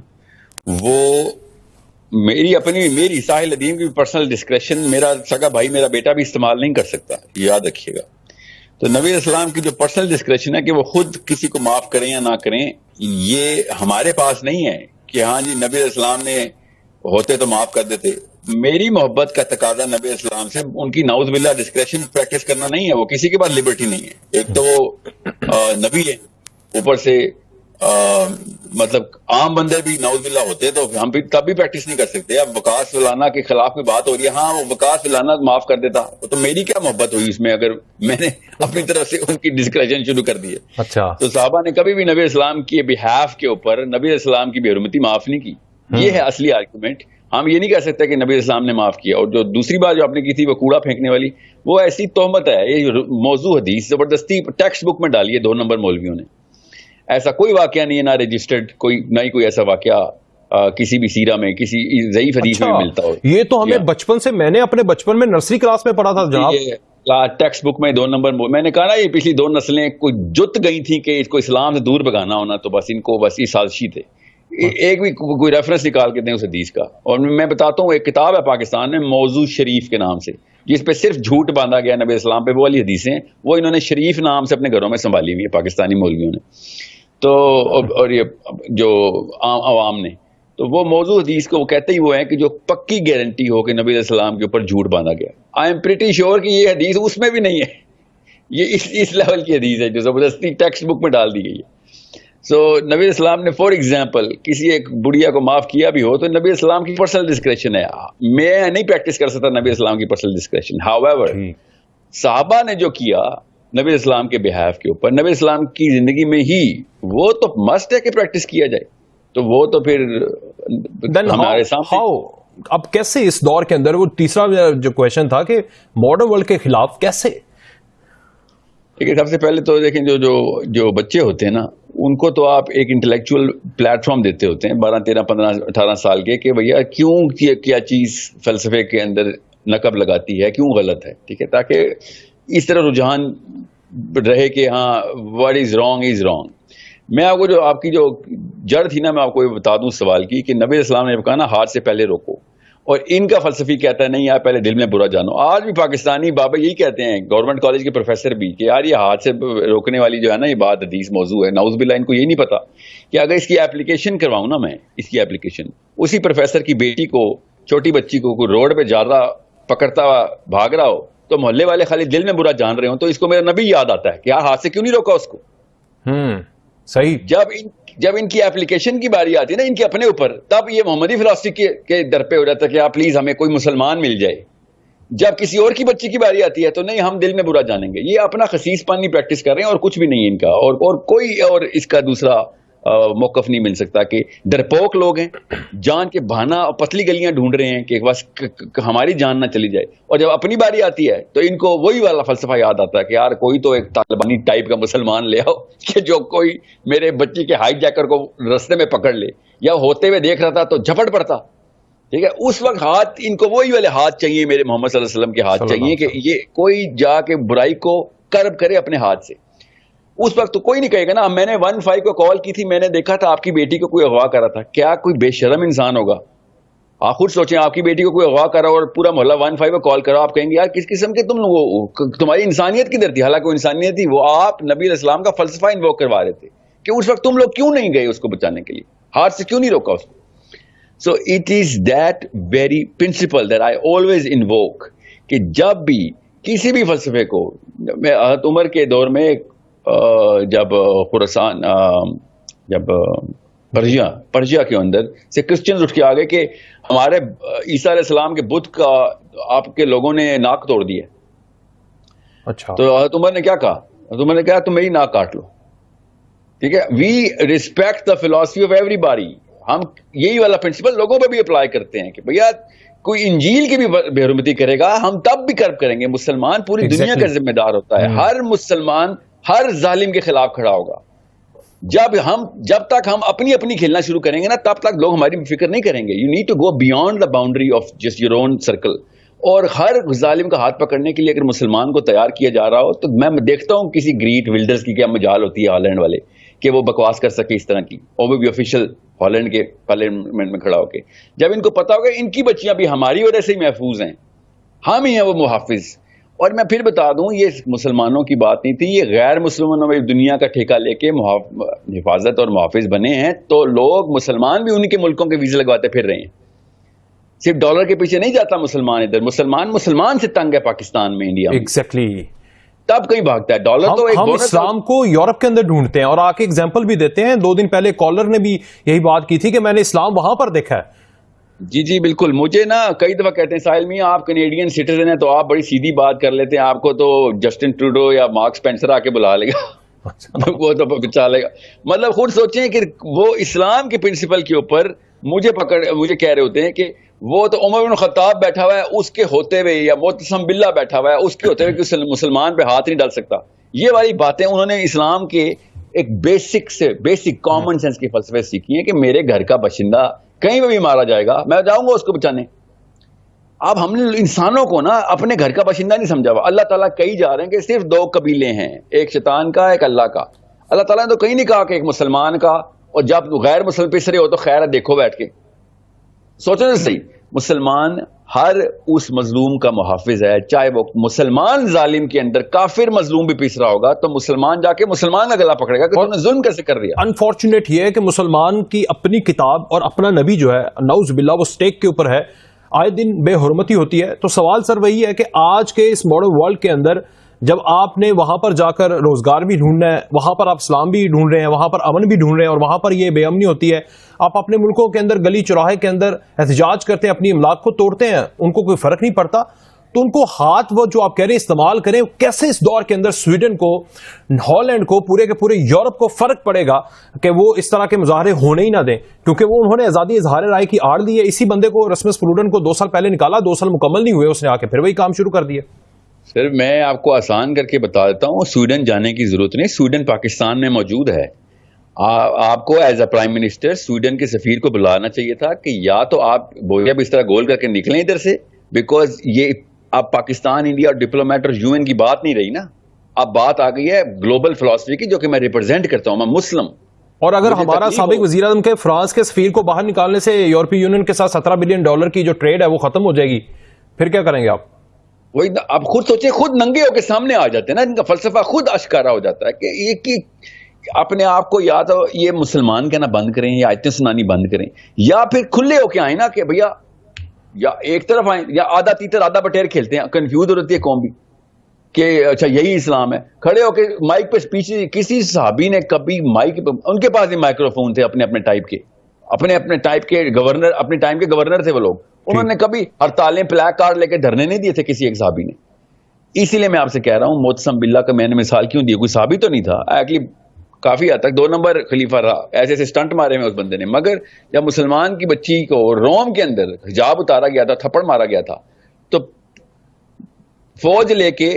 وہ میری ساحل ندیم کی پرسنل ڈسکریشن میرا سگا بھائی میرا بیٹا بھی استعمال نہیں کر سکتا, یاد رکھیے گا. تو نبی علیہ السلام کی جو پرسنل ڈسکریشن ہے کہ وہ خود کسی کو معاف کریں یا نہ کریں, یہ ہمارے پاس نہیں ہے کہ ہاں جی نبی علیہ السلام نے ہوتے تو معاف کر دیتے. میری محبت کا تقاضا نبی علیہ السلام سے ان کی نعوذ باللہ ڈسکریشن پریکٹس کرنا نہیں ہے. وہ کسی کے پاس لبرٹی نہیں ہے. ایک تو وہ نبی ہے, اوپر سے مطلب عام بندے بھی نعوذ باللہ ہوتے تو ہم بھی تب بھی پریکٹس نہیں کر سکتے. اب وقاص فلانا کے خلاف میں بات ہو رہی ہے, ہاں وہ وقاص فلانا معاف کر دیتا, تو میری کیا محبت ہوئی اس میں اگر میں نے اپنی طرف سے ان کی ڈسکریشن شروع کر دی ہے. اچھا, تو صحابہ نے کبھی بھی نبی اسلام کی بہاف کے اوپر نبی اسلام کی بے حرمتی معاف نہیں کی. یہ ہے اصلی آرگومنٹ. ہم یہ نہیں کہہ سکتے کہ نبی اسلام نے معاف کیا. اور جو دوسری بات جو آپ نے کی تھی وہ کوڑا پھینکنے والی, وہ ایسی تہمت ہے, یہ موضوع حدیث زبردستی ٹیکسٹ بک میں ڈالی ہے 2 نمبر مولویوں نے. ایسا کوئی واقعہ نہیں ہے, نہ رجسٹرڈ کوئی, نہ ہی کوئی ایسا واقعہ کسی بھی سیرہ میں کسی ضعیف حدیث میں ملتا ہو. یہ تو ہمیں بچپن سے, میں نے اپنے بچپن میں نرسری کلاس میں پڑھا تھا جناب, ٹیکسٹ بک میں 2 نمبر. میں نے کہا نا یہ پچھلی 2 نسلیں کوئی جت گئی تھیں کہ اس کو اسلام سے دور بھگانا ہونا, تو بس ان کو بس یہ سازشی تھے. ایک بھی کوئی ریفرنس نکال کے دیں اس حدیث کا. اور میں بتاتا ہوں, ایک کتاب ہے پاکستان میں موضوع شریف کے نام سے, جس پہ صرف جھوٹ باندھا گیا نبی اسلام پہ, وہ والی حدیثیں وہ انہوں نے شریف نام سے اپنے گھروں میں سنبھالی ہوئی ہے پاکستانی مولویوں نے. تو اور یہ جو عام عوام نے, تو وہ موضوع حدیث کو وہ کہتے ہی وہ ہیں کہ جو پکی گارنٹی ہو کہ نبی علیہ السلام کے اوپر جھوٹ باندھا گیا. آئی ایم پریٹی شیور کہ یہ حدیث اس میں بھی نہیں ہے. یہ اس لیول کی حدیث ہے جو زبردستی ٹیکسٹ بک میں ڈال دی گئی ہے. سو نبی السلام نے فار ایگزامپل کسی ایک بڑھیا کو معاف کیا بھی ہو تو نبی السلام کی پرسنل ڈسکریشن ہے. میں نہیں پریکٹس کر سکتا نبی السلام کی پرسنل ڈسکریشن. ہاؤیور صحابہ نے جو کیا نبی اسلام کے بہاف کے اوپر, نبی اسلام کی زندگی میں ہی, وہ تو مسٹ ہے کہ پریکٹس کیا جائے. تو وہ تو پھر ہمارے سامنے. اب کیسے اس دور کے اندر, وہ تیسرا جو کویشچن تھا کہ ماڈرن ورلڈ کے خلاف کیسے. لیکن سب سے پہلے تو دیکھیں جو بچے ہوتے ہیں نا, ان کو تو آپ ایک انٹلیکچوئل پلیٹ فارم دیتے ہوتے ہیں 12, 13, 15, 18 سال کے کہ بھیا کیوں کیا چیز فلسفے کے اندر نقب لگاتی ہے, کیوں غلط ہے, ٹھیک ہے, تاکہ اس طرح رجحان رہے کہ ہاں what is wrong is wrong. میں آپ کو جو آپ کی جو جڑ تھی نا, میں آپ کو یہ بتا دوں سوال کی کہ نبی اسلام نے کہا نا ہاتھ سے پہلے روکو, اور ان کا فلسفی کہتا ہے نہیں یار پہلے دل میں برا جانو. آج بھی پاکستانی بابا یہی کہتے ہیں, گورنمنٹ کالج کے پروفیسر بھی, کہ یار یہ ہاتھ سے روکنے والی جو ہے نا یہ بات حدیث موضوع ہے. نعوذ باللہ, ان کو یہ نہیں پتا کہ اگر اس کی اپلیکیشن کرواؤں نا میں, اس کی اپلیکیشن اسی پروفیسر کی بیٹی کو, چھوٹی بچی کو کوئی روڈ پہ جا پکڑتا ہوا بھاگ رہا ہو تو محلے والے خالی دل میں برا جان رہے ہوں, تو اس کو میرا نبی یاد آتا ہے کہ یار ہاتھ سے کیوں نہیں روکا اس کو. صحیح. جب ان کی اپلیکیشن کی باری آتی ہے نا ان کے اپنے اوپر, تب یہ محمدی فلسفی کے در پہ ہو جاتا ہے کہ آپ پلیز ہمیں کوئی مسلمان مل جائے. جب کسی اور کی بچی کی باری آتی ہے تو نہیں ہم دل میں برا جانیں گے. یہ اپنا خسیس پانی پریکٹس کر رہے ہیں اور کچھ بھی نہیں ہے ان کا, اور کوئی اور اس کا دوسرا موقف نہیں مل سکتا کہ ڈرپوک لوگ ہیں, جان کے بہانا اور پتلی گلیاں ڈھونڈ رہے ہیں کہ بس ہماری جان نہ چلی جائے, اور جب اپنی باری آتی ہے تو ان کو وہی والا فلسفہ یاد آتا ہے کہ یار کوئی تو ایک طالبانی ٹائپ کا مسلمان لے آؤ کہ جو کوئی میرے بچی کے ہائی جیکر کو رستے میں پکڑ لے, یا ہوتے ہوئے دیکھ رہا تھا تو جھپٹ پڑتا. ٹھیک ہے, اس وقت ہاتھ ان کو وہی والے ہاتھ چاہیے, میرے محمد صلی اللہ علیہ وسلم کے ہاتھ چاہیے کہ یہ کوئی جا کے برائی کو کرب کرے اپنے ہاتھ سے. اس وقت تو کوئی نہیں کہے گا نا. میں نے 15 کو کال کی تھی, میں نے دیکھا تھا آپ کی بیٹی کو کوئی اغوا کر رہا تھا. کیا کوئی بے شرم انسان ہوگا؟ آپ خود سوچیں, آپ کی بیٹی کو کوئی اغوا کر رہا اور پورا محلہ 15 کو کال کرا, آپ کہیں گے یار کس قسم کے تم لوگ, تمہاری انسانیت کدھر تھی؟ حالانکہ وہ انسانیت تھی, وہ آپ نبی علیہ السلام کا فلسفہ انووک کروا رہے تھے کہ اس وقت تم لوگ کیوں نہیں گئے اس کو بچانے کے لیے, ہاتھ سے کیوں نہیں روکا اس کو. So it is that very principle that I always invoke کہ جب بھی کسی بھی فلسفے کو, میں حضرت عمر کے دور میں جب خراسان, جب پرشیا کے اندر سے کرسچنز اٹھ کے آ گئے کہ ہمارے عیسیٰ علیہ السلام کے بت کا آپ کے لوگوں نے ناک توڑ دیا. اچھا, تو حضرت عمر نے کیا کہا؟ حضرت عمر نے کہا تم میری ناک کاٹ لو. ٹھیک ہے, we respect the philosophy of ایوری باڈی. ہم یہی والا پرنسپل لوگوں پہ بھی اپلائی کرتے ہیں کہ بھیا کوئی انجیل کی بھی بے حرمتی کرے گا ہم تب بھی کرب کریں گے. مسلمان پوری دنیا کا ذمہ دار ہوتا ہے. ہر مسلمان ہر ظالم کے خلاف کھڑا ہوگا. جب تک ہم اپنی کھیلنا شروع کریں گے نا, تب تک لوگ ہماری فکر نہیں کریں گے. You need to go beyond the boundary of just your own circle. اور ہر ظالم کا ہاتھ پکڑنے کے لیے اگر مسلمان کو تیار کیا جا رہا ہو تو میں دیکھتا ہوں کسی گریٹ ولڈرز کی کیا مجال ہوتی ہے ہالینڈ والے کہ وہ بکواس کر سکے اس طرح کی, اور وہ بھی آفیشیل ہالینڈ کے پارلیمنٹ میں کھڑا ہو کے. جب ان کو پتا ہوگا ان کی بچیاں بھی ہماری وجہ سے ہی محفوظ ہیں, ہم ہی ہیں وہ محافظ. اور میں پھر بتا دوں یہ مسلمانوں کی بات نہیں تھی, یہ غیر مسلمانوں میں دنیا کا ٹھیکہ لے کے حفاظت اور محافظ بنے ہیں. تو لوگ مسلمان بھی ان کے ملکوں کے ویزے لگواتے پھر رہے ہیں. صرف ڈالر کے پیچھے نہیں جاتا مسلمان ادھر, مسلمان سے تنگ ہے پاکستان میں, انڈیا میں. ایگزیکٹلی. تب کہیں بھاگتا ہے ڈالر. تو ہم اسلام کو یورپ کے اندر ڈھونڈتے ہیں اور آ کے ایگزامپل بھی دیتے ہیں. 2 دن پہلے کالر نے بھی یہی بات کی تھی کہ میں نے اسلام وہاں پر دیکھا ہے. جی بالکل. مجھے نا کئی دفعہ کہتے ہیں ساحل میاں آپ کینیڈین سٹیزن ہیں تو آپ بڑی سیدھی بات کر لیتے ہیں, آپ کو تو جسٹن ٹروڈو یا مارک سپینسر آ کے بلا لے گا, وہ تو بچا لے گا. مطلب خود سوچیں کہ وہ اسلام کے پرنسپل کے اوپر مجھے کہہ رہے ہوتے ہیں کہ وہ تو عمر بن خطاب بیٹھا ہوا ہے اس کے ہوتے ہوئے, یا معتصم باللہ بیٹھا ہوا ہے اس کے ہوتے ہوئے کہ مسلمان پہ ہاتھ نہیں ڈال سکتا. یہ والی باتیں انہوں نے اسلام کے ایک بیسک کامن سینس کے فلسفے سیکھی ہیں کہ میرے گھر کا باشندہ کہیں پہ بھی مارا جائے گا میں جاؤں گا اس کو بچانے. اب ہم نے انسانوں کو نا اپنے گھر کا باشندہ نہیں سمجھا ہوا. اللہ تعالیٰ کہی جا رہے ہیں کہ صرف 2 قبیلے ہیں, ایک شیطان کا ایک اللہ کا. اللہ تعالیٰ نے تو کہیں نہیں کہا کہ ایک مسلمان کا, اور جب غیر مسلم پسرے ہو تو خیر ہے دیکھو بیٹھ کے. سوچو تو صحیح, مسلمان ہر اس مظلوم کا محافظ ہے. چاہے وہ مسلمان ظالم کے اندر کافر مظلوم بھی پیس رہا ہوگا تو مسلمان جا کے مسلمان کا گلا پکڑے گا کہ تم نے ظلم کیسے کر دیا. انفارچونیٹ یہ ہے کہ مسلمان کی اپنی کتاب اور اپنا نبی جو ہے نعوذ باللہ وہ سٹیک کے اوپر ہے, آئے دن بے حرمتی ہوتی ہے. تو سوال سر وہی ہے کہ آج کے اس ماڈرن ورلڈ کے اندر جب آپ نے وہاں پر جا کر روزگار بھی ڈھونڈنا ہے, وہاں پر آپ اسلام بھی ڈھونڈ رہے ہیں, وہاں پر امن بھی ڈھونڈ رہے ہیں, اور وہاں پر یہ بے امنی ہوتی ہے, آپ اپنے ملکوں کے اندر گلی چوراہے کے اندر احتجاج کرتے ہیں, اپنی املاک کو توڑتے ہیں, ان کو کوئی فرق نہیں پڑتا. تو ان کو ہاتھ وہ جو آپ کہہ رہے ہیں استعمال کریں, کیسے اس دور کے اندر سویڈن کو, ہالینڈ کو, پورے کے پورے یورپ کو فرق پڑے گا کہ وہ اس طرح کے مظاہرے ہونے ہی نہ دیں, کیونکہ وہ انہوں نے آزادی اظہار رائے کی آڑ لی ہے. اسی بندے کو رسمس پلوڈن کو 2 سال پہلے نکالا, 2 سال مکمل نہیں ہوئے, اس نے آ کے پھر وہی کام شروع کر دیا. سر میں آپ کو آسان کر کے بتا دیتا ہوں, سویڈن جانے کی ضرورت نہیں, سویڈن پاکستان میں موجود ہے. آپ کو as a prime minister Sweden کے سفیر کو بلانا چاہیے تھا کہ یا تو آپ بویا بھی اس طرح گول کر کے نکلیں ادھر سے، بیکاز یہ اب پاکستان، انڈیا اور ڈپلومیٹ اور یو این کی بات نہیں رہی نا، اب بات آ گئی ہے گلوبل فلسفی کی جو کہ میں ریپرزینٹ کرتا ہوں، میں مسلم. اور اگر ہمارا سابق وزیر اعظم کے فرانس کے سفیر کو باہر نکالنے سے یورپی یونین کے ساتھ $17 بلین کی جو ٹریڈ ہے وہ ختم ہو جائے گی، پھر کیا کریں گے آپ؟ وہی آپ خود سوچیں، خود ننگے ہو کے سامنے آ جاتے ہیں نا، ان کا فلسفہ خود اشکارا ہو جاتا ہے کہ یہ اپنے آپ کو یا تو یہ مسلمان کہنا بند کریں یا آیتیں سنانی بند کریں، یا پھر کھلے ہو کے آئیں نا کہ بھیا یا ایک طرف آئیں یا آدھا تیتر آدھا بٹیر کھیلتے ہیں. کنفیوز ہو رہتی ہے قوم بھی کہ اچھا یہی اسلام ہے. کھڑے ہو کے مائک پہ اسپیچ، کسی صحابی نے کبھی مائک، ان کے پاس بھی مائکرو فون تھے اپنے اپنے ٹائپ کے، اپنے ٹائپ کے گورنر، اپنے ٹائم کے گورنر تھے وہ لوگ، انہوں نے کبھی ہڑتالیں پلیک کارڈ لے کے دھرنے نہیں دیے تھے کسی ایک صحابی نے. اسی لیے میں آپ سے کہہ رہا ہوں معتصم باللہ کا میں نے مثال کیوں دی، کوئی صحابی تو نہیں تھا، ایکچولی کافی حد تک 2 نمبر خلیفہ رہا، ایسے ایسے سٹنٹ مارے میں اس بندے نے، مگر جب مسلمان کی بچی کو روم کے اندر حجاب اتارا گیا تھا، تھپڑ مارا گیا تھا، تو فوج لے کے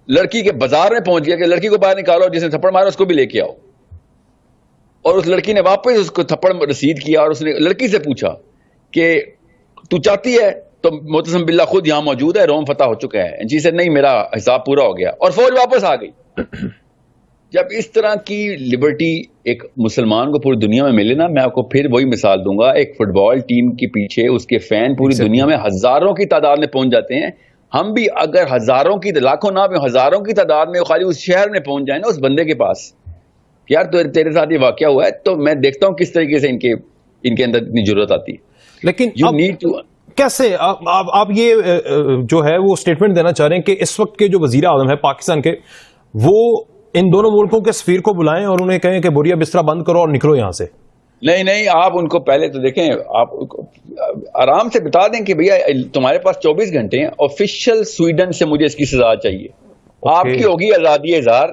لڑکی کے بازار میں پہنچ گیا کہ لڑکی کو باہر نکالو، جس نے تھپڑ مارا اس کو بھی لے کے آؤ. اور اس لڑکی نے واپس اس کو تھپڑ رسید کیا اور اس نے لڑکی سے پوچھا کہ تو چاہتی ہے؟ تو معتصم باللہ خود یہاں موجود ہے، روم فتح ہو چکا ہے. جی سے نہیں، میرا حساب پورا ہو گیا، اور فوج واپس آ گئی. جب اس طرح کی لبرٹی ایک مسلمان کو پوری دنیا میں ملے نا، میں آپ کو پھر وہی مثال دوں گا، ایک فٹ بال ٹیم کے پیچھے اس کے فین پوری دنیا میں ہزاروں کی تعداد میں پہنچ جاتے ہیں. ہم بھی اگر ہزاروں کی، لاکھوں نہ ہزاروں کی تعداد میں خالی اس شہر میں پہنچ جائیں نا، اس بندے کے پاس، یار تیرے ساتھ یہ واقعہ ہوا ہے، تو میں دیکھتا ہوں کس طریقے سے ان کے اندر اتنی ضرورت آتی ہے. لیکن کیسے آپ یہ جو ہے وہ اسٹیٹمنٹ دینا چاہ رہے ہیں کہ اس وقت کے جو وزیر اعظم ہے پاکستان کے، وہ ان دونوں ملکوں کے سفیر کو بلائیں اور انہیں کہیں کہ بوریا بسترا بند کرو اور نکلو یہاں سے؟ نہیں، آپ ان کو پہلے تو دیکھیں، آپ آرام سے بتا دیں کہ بھیا تمہارے پاس 24 گھنٹے ہیں، آفیشیل سویڈن سے مجھے اس کی سزا چاہیے. آپ کی ہوگی آزادی اظہار،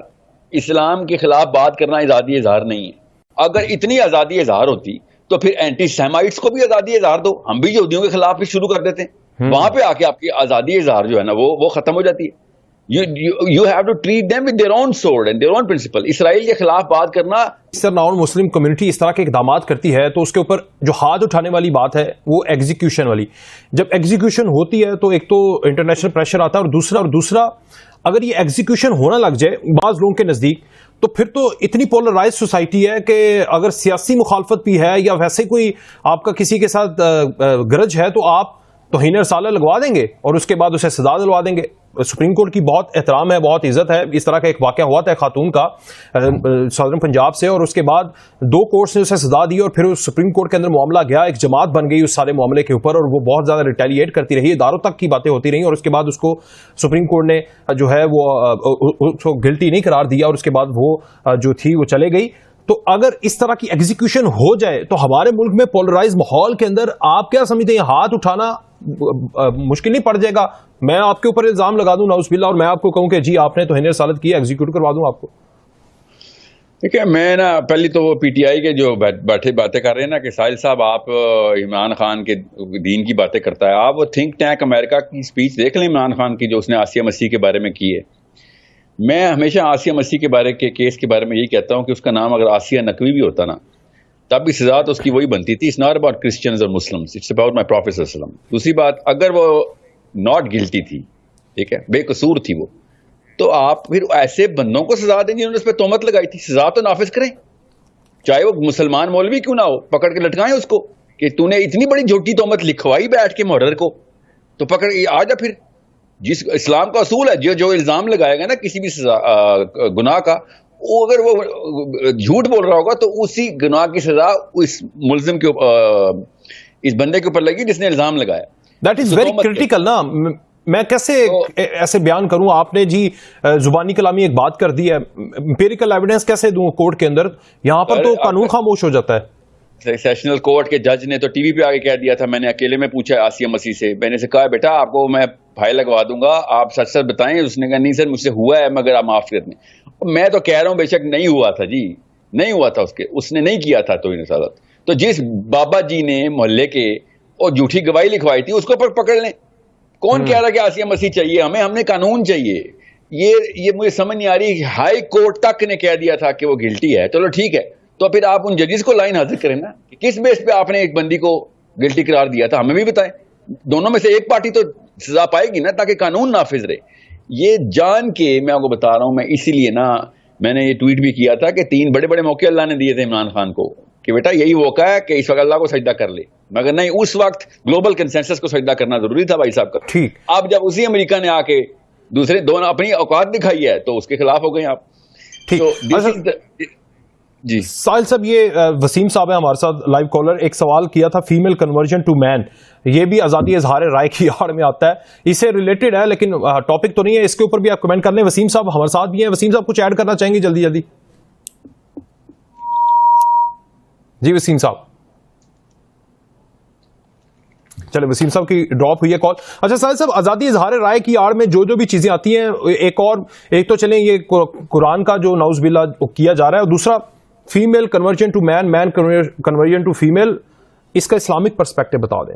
اسلام کے خلاف بات کرنا آزادی اظہار نہیں ہے. اگر اتنی آزادی اظہار ہوتی تو پھر اینٹی سیمائٹس کو بھی آزادی اظہار دو، ہم بھی یہودیوں کے خلاف بھی شروع کر دیتے ہیں، وہاں پہ آ کے آپ کی آزادی اظہار جو ہے نا وہ ختم ہو جاتی ہے. You have to treat them with their own sword and their own principle. اسرائیل کے خلاف بات کرنا، اس طرح نان مسلم کمیونٹی اس طرح کے اقدامات کرتی ہے تو اس کے اوپر جو ہاتھ اٹھانے والی بات ہے وہ ایگزیکیوشن والی. جب ایگزیکیوشن ہوتی ہے تو ایک تو انٹرنیشنل پریشر آتا ہے، اور دوسرا اگر یہ ایگزیکیوشن ہونا لگ جائے بعض لوگوں کے نزدیک، تو پھر تو اتنی پولرائز سوسائٹی ہے کہ اگر سیاسی مخالفت بھی ہے یا ویسے کوئی آپ کا کسی کے ساتھ گرج ہے تو آپ توہین رسالہ لگوا دیں گے اور اس کے بعد اسے سزا دلوا دیں گے. سپریم کورٹ کی بہت احترام ہے، بہت عزت ہے. اس طرح کا ایک واقعہ ہوا تھا خاتون کا سادرن پنجاب سے، اور اس کے بعد 2 کورٹس نے اسے سزا دی اور پھر سپریم کورٹ کے اندر معاملہ گیا، ایک جماعت بن گئی اس سارے معاملے کے اوپر، اور وہ بہت زیادہ ریٹیلیٹ کرتی رہی، اداروں تک کی باتیں ہوتی رہیں، اور اس کے بعد اس کو سپریم کورٹ نے جو ہے وہ گلٹی نہیں قرار دیا، اور اس کے بعد وہ جو تھی وہ چلے گئی. تو اگر اس طرح کی ایگزیکیوشن ہو جائے تو ہمارے ملک میں پولرائز ماحول کے اندر آپ کیا سمجھتے ہیں، ہاتھ اٹھانا مشکل نہیں پڑ جائے گا؟ میں آپ کے اوپر الزام لگا دوں نعوذ باللہ، اور میں آپ کو کہوں کہ جی آپ نے توہین رسالت کی، ایگزیکیوٹ کروا دوں آپ کو. دیکھیں، میں نا پہلی تو وہ پی ٹی آئی کے جو بیٹھے باتیں کر رہے ہیں نا کہ ساحل صاحب آپ عمران خان کے دین کی باتیں کرتا ہے، آپ وہ تھنک ٹینک امریکہ کی اسپیچ دیکھ لیں عمران خان کی جو اس نے آسیہ مسیح کے بارے میں کی ہے. میں ہمیشہ آسیہ مسیح کے بارے کے کیس کے بارے میں یہی کہتا ہوں کہ اس کا نام اگر آسیہ نقوی بھی ہوتا نا تب بھی سزا تو اس کی وہی بنتی تھی. اٹس ناٹ اباؤٹ کرسچنز اور Muslims, it's about my prophet صلی اللہ علیہ وسلم. دوسری بات، اگر وہ ناٹ گلٹی تھی، ٹھیک ہے، بے قصور تھی وہ، تو آپ پھر ایسے بندوں کو سزا دیں جنہوں نے اس پہ تہمت لگائی تھی. سزا تو نافذ کریں، چاہے وہ مسلمان مولوی کیوں نہ ہو، پکڑ کے لٹکائیں اس کو کہ تو نے اتنی بڑی جھوٹی تہمت لکھوائی بیٹھ کے محرر کو، تو پکڑ آ جا. پھر جس اسلام کا اصول ہے جو الزام لگائے گا نا کسی بھی گناہ کا، وہ اگر وہ جھوٹ بول رہا ہوگا تو اسی گناہ کی سزا اس ملزم کے اس بندے کے اوپر لگی جس نے الزام لگایا. دیٹ از ویری کریٹیکل نا. میں کیسے ایسے بیان کروں؟ آپ نے جی زبانی کلامی ایک بات کر دی ہے، امپیریکل ایویڈنس کیسے دوں کورٹ کے اندر؟ یہاں پر تو قانون خاموش ہو جاتا ہے. سیشنل کورٹ کے جج نے تو ٹی وی پہ آگے کہہ دیا تھا، میں نے اکیلے میں پوچھا آسیہ مسیح سے، میں نے سے کہا بیٹا آپ کو میں بھائی لگوا دوں گا، آپ سچ سچ بتائیں. اس نے کہا نہیں سر مجھ سے ہوا ہے مگر آپ معاف کر دیں. میں تو کہہ رہا ہوں بے شک نہیں ہوا تھا جی، نہیں ہوا تھا، اس نے نہیں کیا تھا توہین رسالت. تو جس بابا جی نے محلے کے اور جھوٹی گواہی لکھوائی تھی اس کو پکڑ لیں. کون کہہ رہا کہ آسیہ مسیح چاہیے ہمیں؟ ہمیں قانون چاہیے. یہ مجھے سمجھ نہیں آ رہی. ہائی کورٹ تک نے کہہ دیا تھا کہ وہ گلٹی ہے, چلو ٹھیک ہے, تو پھر آپ ان ججز کو لائن حاضر کریں نا, کس بیس پہ آپ نے ایک بندی کو گلٹی قرار دیا تھا, ہمیں بھی بتائیں. دونوں میں سے ایک پارٹی تو سزا پائے گی نا, تاکہ قانون نافذ رہے. یہ جان کے میں آپ کو بتا رہا ہوں, میں اسی لیے نا میں نے یہ ٹویٹ بھی کیا تھا کہ 3 بڑے بڑے موقع اللہ نے دیے تھے عمران خان کو کہ بیٹا یہی موقع ہے کہ اس وقت اللہ کو سجدہ کر لے, مگر نہیں, اس وقت گلوبل کنسنسس کو سجدہ کرنا ضروری تھا بھائی صاحب کا. ٹھیک, اب جب اسی امریکہ نے آ کے دوسرے دونوں اپنی اوقات دکھائی ہے تو اس کے خلاف ہو گئے آپ. ٹھیک. جی ساحل صاحب, یہ وسیم صاحب ہے ہمارے ساتھ لائیو کالر, ایک سوال کیا تھا فیمیل کنورژن ٹو مین, یہ بھی آزادی اظہار رائے کی آڑ میں آتا ہے, اس سے ریلیٹڈ ہے لیکن ٹاپک تو نہیں ہے, اس کے اوپر بھی آپ کمنٹ کر لیں. وسیم صاحب ہمارے ساتھ بھی ہیں. وسیم صاحب کچھ ایڈ کرنا چاہیں گے جلدی جلدی؟ جی وسیم صاحب, چلے وسیم صاحب کی ڈراپ ہوئی ہے کال. اچھا ساحل صاحب, آزادی اظہار رائے کی آڑ میں جو بھی چیزیں آتی ہیں, ایک تو چلیں یہ قرآن کا جو نعوذ باللہ کیا جا رہا ہے, اور دوسرا female conversion to man, man conversion to female, اس کا اسلامک پرسپیکٹو بتا دیں.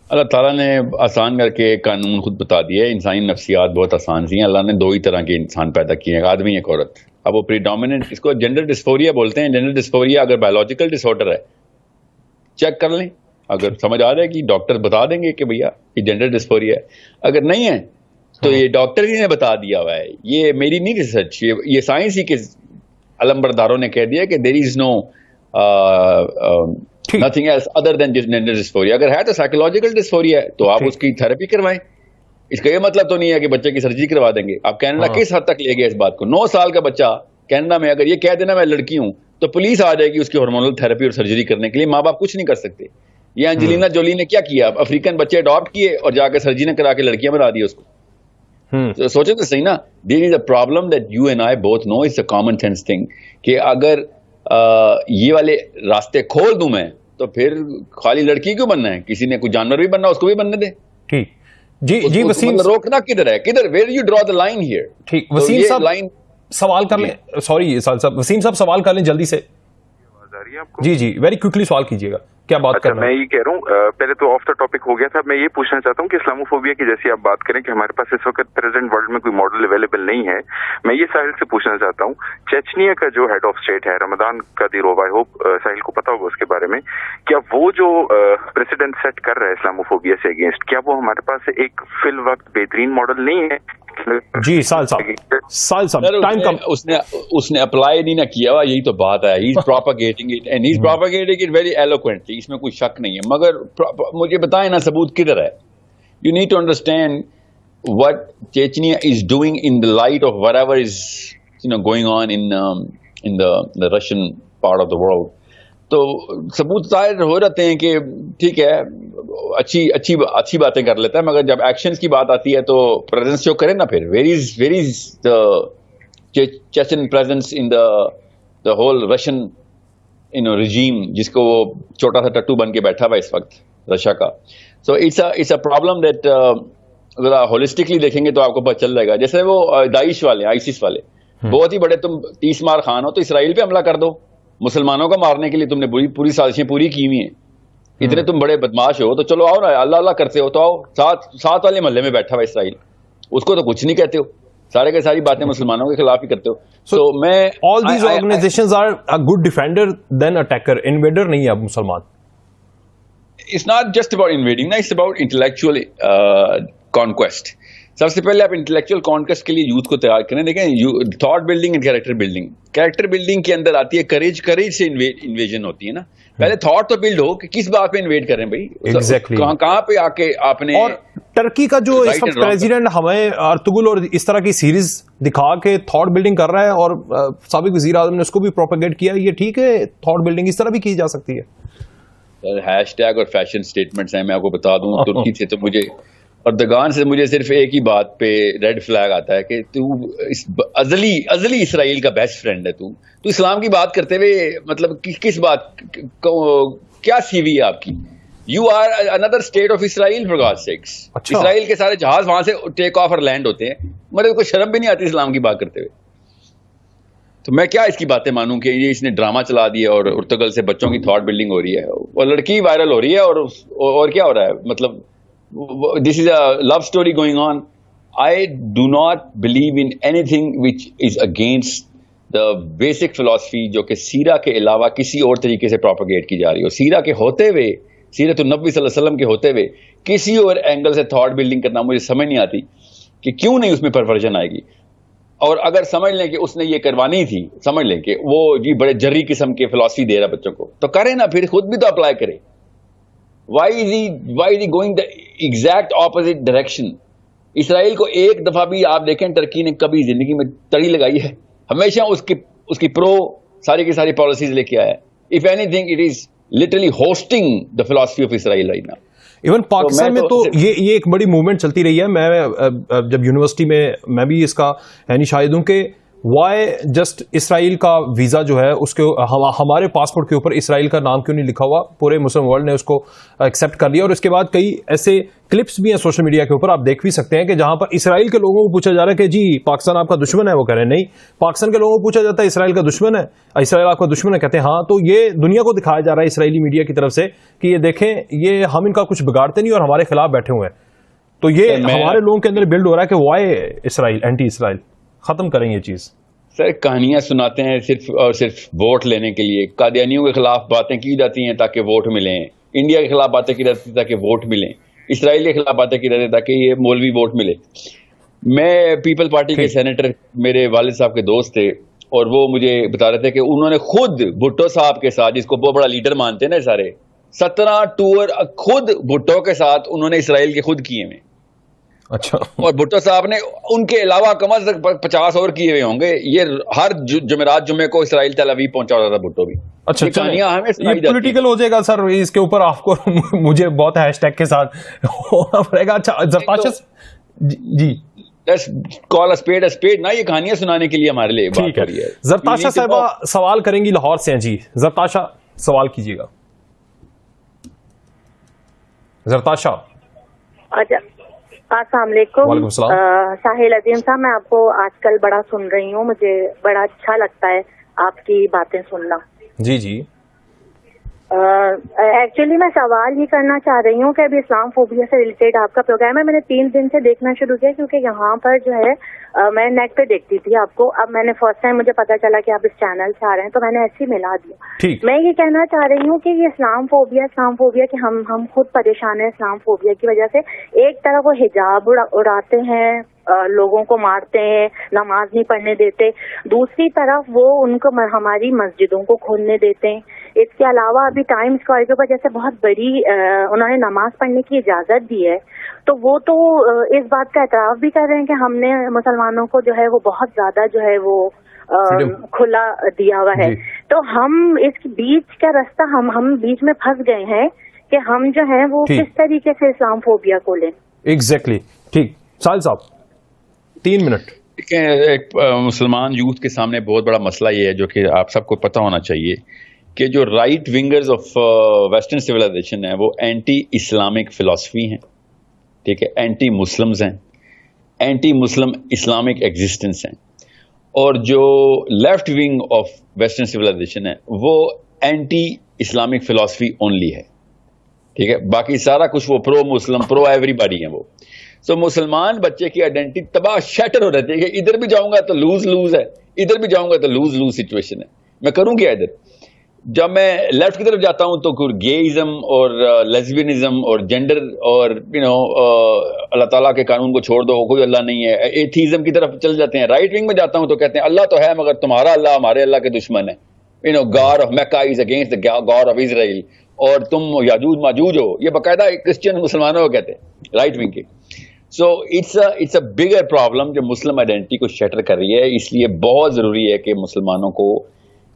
اللہ تعالیٰ نے آسان کر کے قانون خود بتا دیا ہے. انسانی نفسیات بہت آسان سی ہیں. اللہ نے 2 ہی طرح کے انسان پیدا کیے ہیں, ایک آدمی ایک عورت. اب وہ پریڈومیننٹ, اس کو جینڈر ڈسفوریا بولتے ہیں. جینڈر ڈسفوریا اگر بایولوجیکل ڈس آرڈر ہے, چیک کر لیں, اگر سمجھ آ جائے گی ڈاکٹر بتا دیں گے کہ بھیا یہ جینڈر ڈسفوریا ہے. اگر نہیں ہے تو یہ ڈاکٹر ہی نے بتا دیا ہوا ہے, یہ میری نہیں ریسرچ, یہ سائنس ہی کے علمبرداروں نے کہہ دیا کہ دیر از نو نتھنگ ایلس ادر دین جینڈر ڈسفوریا. اگر ہے تو سائیکولوجیکل ڈسفوریا ہے تو آپ اس کی تھراپی کروائیں. اس کا یہ مطلب تو نہیں ہے کہ بچے کی سرجری کروا دیں گے. آپ کینیڈا کس حد تک لے گئے اس بات کو؟ 9 سال کا بچہ کینیڈا میں اگر یہ کہہ دینا میں لڑکی ہوں تو پولیس آ جائے گی اس کی ہارمونل تھراپی اور سرجری کرنے کے لیے, ماں باپ کچھ نہیں کر سکتے. یہ انجلینا جولی نے کیا کیا, افریقن بچے اڈاپٹ کیے اور جا کے سرجری کرا کے لڑکیاں بنا دی اس کو. سوچے تو صحیح نا, there is a problem that you and I both know, it's a common sense thing کہ اگر یہ والے راستے کھول دوں میں تو پھر خالی لڑکی کیوں بننا ہے, کسی نے کوئی جانور بھی بننا اس کو بھی بننے دیں. ٹھیک جی جی وسیم, روکنا کدھر ہے, کدھر, where you draw the line here. ٹھیک وسیم صاحب لائن سوال کر لیں, سوری صاحب وسیم صاحب سوال کر لیں جلدی سے. جی جی ویری کوئکلی سوال کیجیے گا, کیا بات کر رہے ہیں؟ میں یہ کہہ رہا ہوں, پہلے تو آف دا ٹاپک ہو گیا تھا. میں یہ پوچھنا چاہتا ہوں کہ اسلاموفوبیا کی جیسی آپ بات کریں کہ ہمارے پاس اس وقت پریزنٹ ورلڈ میں کوئی ماڈل اویلیبل نہیں ہے. میں یہ ساحل سے پوچھنا چاہتا ہوں, چیچنیا کا جو ہیڈ آف اسٹیٹ ہے رمضان قادیروف, آئی ہوپ ساحل کو پتا ہوگا اس کے بارے میں, کیا وہ جو پریسیڈنٹ سیٹ کر رہا ہے اسلاموفوبیا سے اگینسٹ, کیا وہ ہمارے پاس ایک فی الوقت بہترین ماڈل نہیں ہے؟ جی سال صاحب ٹائم کم, اس نے اپلائی نہیں نہ کیا ہوا, یہی تو بات ہے. He is propagating it and he is propagating it very eloquently, اس میں کوئی شک نہیں ہے. مگر مجھے بتائیں نا ثبوت کدھر ہے. You need to understand what Chechnya is doing in the light of whatever is going on in the Russian part of the world. تو ثبوت ظاہر ہو جاتے ہیں کہ ٹھیک ہے اچھی باتیں کر لیتا ہے, مگر جب ایکشنز کی بات آتی ہے تو پریزنس شو کرے نا. پھر where is the Chechen presence in the whole Russian regime, جس کو وہ چھوٹا سا ٹٹو بن کے بیٹھا ہوا اس وقت رشیا کا. سو it's a problem that ذرا ہولسٹکلی دیکھیں گے تو آپ کو پتہ چل جائے گا. جیسے وہ داعش والے, آئیسس والے, بہت ہی بڑے, تم 30 مار خان ہو تو اسرائیل پہ حملہ کر دو, مسلمانوں کو مارنے کے لیے تم نے پوری سازشیں پوری کی ہوئی ہیں. اتنے تم بڑے بدماش ہو تو چلو آؤ نا, اللہ اللہ کرتے ہو تو آؤ, ساتھ والے محلے میں بیٹھا ہوا اسرائیل, اس کو تو کچھ نہیں کہتے ہو, سارے کے ساری باتیں مسلمانوں کے خلاف ہی کرتے ہو. سو میں all these organizations are a good defender than attacker, invader نہیں ہے اب مسلمان. It's not just about invading, it's about intellectual conquest. سب سے پہلے آپ انٹلیکچوئل کانکویسٹ کے لیے یوتھ کو تیار کریں. دیکھیں thought building and character building. Character building کے اندر آتی ہے کریج سے انویژن ہوتی ہے نا. پہلے تھاٹ تو بلڈ ہو کہ کس بات پہ انویڈ کریں بھائی, کہاں پہ آ کے آپ نے. اور ٹرکی کا جو اس وقت پریزیڈنٹ ہمیں ارطغرل اور اس طرح کی سیریز دکھا کے تھاٹ بلڈنگ کر رہا ہے, اور سابق وزیر اعظم نے اس کو بھی پروپیگیٹ کیا. یہ ٹھیک ہے, تھاٹ بلڈنگ اس طرح بھی کی جا سکتی ہے. ہیش ٹیگ اور فیشن سٹیٹمنٹس ہیں, میں آپ کو بتا دوں. ترکی سے تو مجھے اردگان سے مجھے صرف ایک ہی بات پہ ریڈ فلیگ آتا ہے کہ تو ازلی اسرائیل کا بیسٹ فرینڈ ہے. تو اسلام کی بات کرتے ہوئے مطلب کس بات, کیا سی وی ہے آپ کی؟ You are under state of Israel for God sakes. Israel کے سارے جہاز وہاں سے ٹیک آف اور لینڈ ہوتے ہیں, مطلب کوئی شرم بھی نہیں آتی اسلام کی بات کرتے ہوئے. تو میں کیا اس کی باتیں مانوں کہ یہ اس نے ڈرامہ چلا دیا اور ارطغرل سے بچوں کی تھاٹ بلڈنگ ہو رہی ہے, اور لڑکی وائرل ہو رہی ہے, اور کیا ہو رہا ہے, مطلب this is a love story going on. I do not believe in anything which is against the basic philosophy جو کہ سیرہ کے علاوہ کسی اور طریقے سے پروپیگیٹ کی جا رہی ہو. سیرہ کے ہوتے ہوئے, سیرت النبی صلی اللہ علیہ وسلم کے ہوتے ہوئے کسی اور اینگل سے تھاٹ بلڈنگ کرنا مجھے سمجھ نہیں آتی کہ کیوں نہیں اس میں پرورژن آئے گی. اور اگر سمجھ لیں کہ اس نے یہ کروانی تھی, سمجھ لیں کہ وہ جی بڑے جری قسم کے فلسفی دے رہا بچوں کو, تو کرے نا, پھر خود بھی تو اپلائی کرے. Why is he going the exact opposite direction? اسرائیل کو ایک دفعہ بھی آپ دیکھیں ٹرکی نے کبھی زندگی میں تڑی لگائی ہے؟ ہمیشہ اس کی پرو ساری کی ساری پالیسیز لے کے آیا ہے. If anything, it is literally hosting the philosophy of Israel right now. Even Pakistan میں تو یہ ایک بڑی موومنٹ چلتی رہی ہے. میں جب یونیورسٹی میں بھی اس کا یعنی شاہد ہوں کہ وائی جسٹ اسرائیل کا ویزا جو ہے اس کے ہمارے پاسپورٹ کے اوپر اسرائیل کا نام کیوں نہیں لکھا ہوا. پورے مسلم ورلڈ نے اس کو ایکسیپٹ کر لیا. اور اس کے بعد کئی ایسے کلپس بھی ہیں سوشل میڈیا کے اوپر, آپ دیکھ بھی سکتے ہیں کہ جہاں پر اسرائیل کے لوگوں کو پوچھا جا رہا ہے کہ جی پاکستان آپ کا دشمن ہے, وہ کہہ رہے ہیں نہیں. پاکستان کے لوگوں کو پوچھا جاتا ہے اسرائیل کا دشمن ہے, اسرائیل آپ کا دشمن ہے, کہتے ہیں ہاں. تو یہ دنیا کو دکھایا جا رہا ہے اسرائیلی میڈیا کی طرف سے کہ یہ دیکھیں یہ ہم ان کا کچھ بگاڑتے نہیں اور ہمارے خلاف بیٹھے ہوئے ہیں. تو یہ ہمارے لوگوں کے اندر بلڈ ہو رہا ہے کہ وائی اسرائیل اینٹی اسرائیل. ختم کریں یہ چیز. سر کہانیاں سناتے ہیں صرف اور صرف ووٹ لینے کے لیے. قادیانیوں کے خلاف باتیں کی جاتی ہیں تاکہ ووٹ ملیں, انڈیا کے خلاف باتیں کی جاتی ہیں تاکہ ووٹ ملیں, اسرائیل کے خلاف باتیں کی جاتی ہیں تاکہ یہ مولوی ووٹ ملے. میں پیپل پارٹی کے سینیٹر میرے والد صاحب کے دوست تھے, اور وہ مجھے بتا رہے تھے کہ انہوں نے خود بھٹو صاحب کے ساتھ, جس کو بہت بڑا لیڈر مانتے ہیں نا سارے, 17 ٹور خود بھٹو کے ساتھ انہوں نے اسرائیل کے خود کیے ہوئے. اچھا. اور بھٹو صاحب نے ان کے علاوہ کم از کم 50 اور کیے ہوئے ہوں گے. یہ ہر جمعرات جمعے کو اسرائیل تل ابیب پہنچا ہوتا تھا بھٹو بھی. اچھا, یہ پولیٹیکل ہو جائے گا سر, اس کے اوپر آپ کو مجھے بہت ہیش ٹیگ کے ساتھ ہونا پڑے گا. اچھا زرتاشا جی کال اسپیڈ اسپیڈ نہ, یہ کہانیاں سنانے کے لیے ہمارے لیے بات کری ہے. زرتاشا صاحبہ سوال کریں گی لاہور سے ہیں. جی زرتاشا سوال کیجیے گا. زرتاشا. السلام علیکم. وعلیکم السلام. ساحل عظیم صاحب, میں آپ کو آج کل بڑا سن رہی ہوں, مجھے بڑا اچھا لگتا ہے آپ کی باتیں سننا. جی جی. ایکچولی میں سوال یہ کرنا چاہ رہی ہوں کہ ابھی اسلام فوبیا سے ریلیٹڈ آپ کا پروگرام ہے. میں نے 3 دن سے دیکھنا شروع کیا کیونکہ یہاں پر جو ہے میں نیٹ پہ دیکھتی تھی آپ کو. اب میں نے فرسٹ ٹائم مجھے پتا چلا کہ آپ اس چینل سے آ رہے ہیں تو میں نے ایسے ہی ملا دیا. میں یہ کہنا چاہ رہی ہوں کہ یہ اسلام فوبیا کہ ہم خود پریشان ہیں اسلام فوبیا کی وجہ سے. ایک طرف وہ حجاب اڑاتے ہیں, لوگوں کو مارتے ہیں, نماز نہیں پڑھنے دیتے, دوسری طرف وہ ان کو ہماری مسجدوں کو کھولنے دیتے ہیں. اس کے علاوہ ابھی ٹائم اسکوائر کے اوپر جیسے بہت بڑی انہوں نے نماز پڑھنے کی اجازت دی ہے, تو وہ تو اس بات کا اعتراف بھی کر رہے ہیں کہ ہم نے مسلمانوں کو جو ہے وہ بہت زیادہ جو ہے وہ کھلا دیا ہوا ہے. تو ہم اس بیچ کا راستہ ہم بیچ میں پھنس گئے ہیں کہ ہم جو ہے وہ کس طریقے سے اسلام فوبیا کو لیں. ایگزیکٹلی. ٹھیک ساحل صاحب 3 منٹ. ایک مسلمان یوتھ کے سامنے بہت بڑا مسئلہ یہ ہے جو کہ آپ سب کو پتہ ہونا چاہیے کہ جو right wingers of western civilisation ہیں وہ اینٹی اسلامک فلسفی ہیں, ٹھیک ہے, اینٹی مسلمز ہیں, اینٹی مسلم اسلامک ایگزسٹنس ہیں. اور جو left wing of western civilisation ہے وہ اینٹی اسلامک فلسفی اونلی ہے, ٹھیک ہے. باقی سارا کچھ وہ پرو مسلم پرو ایوری باڈی ہیں وہ. سو مسلمان بچے کی آئیڈینٹی تباہ شیٹر ہو رہتی ہے کہ ادھر بھی جاؤں گا تو لوز ہے, ادھر بھی جاؤں گا تو لوز سچویشن ہے, میں کروں کیا ادھر. جب میں لیفٹ کی طرف جاتا ہوں تو گیئزم اور لیزبینزم اور جینڈر اور اللہ تعالیٰ کے قانون کو چھوڑ دو, کوئی اللہ نہیں ہے, ایتھیزم کی طرف چل جاتے ہیں. رائٹ ونگ میں جاتا ہوں تو کہتے ہیں اللہ تو ہے مگر تمہارا اللہ ہمارے اللہ کے دشمن ہے, God of Mecca is against the God of Israel, اور تم یاجوج ماجوج ہو. یہ باقاعدہ کرسچن مسلمانوں کو کہتے ہیں رائٹ ونگ کے. So it's a bigger problem جو مسلم آئیڈینٹی کو شیٹر کر رہی ہے. اس لیے بہت ضروری ہے کہ مسلمانوں کو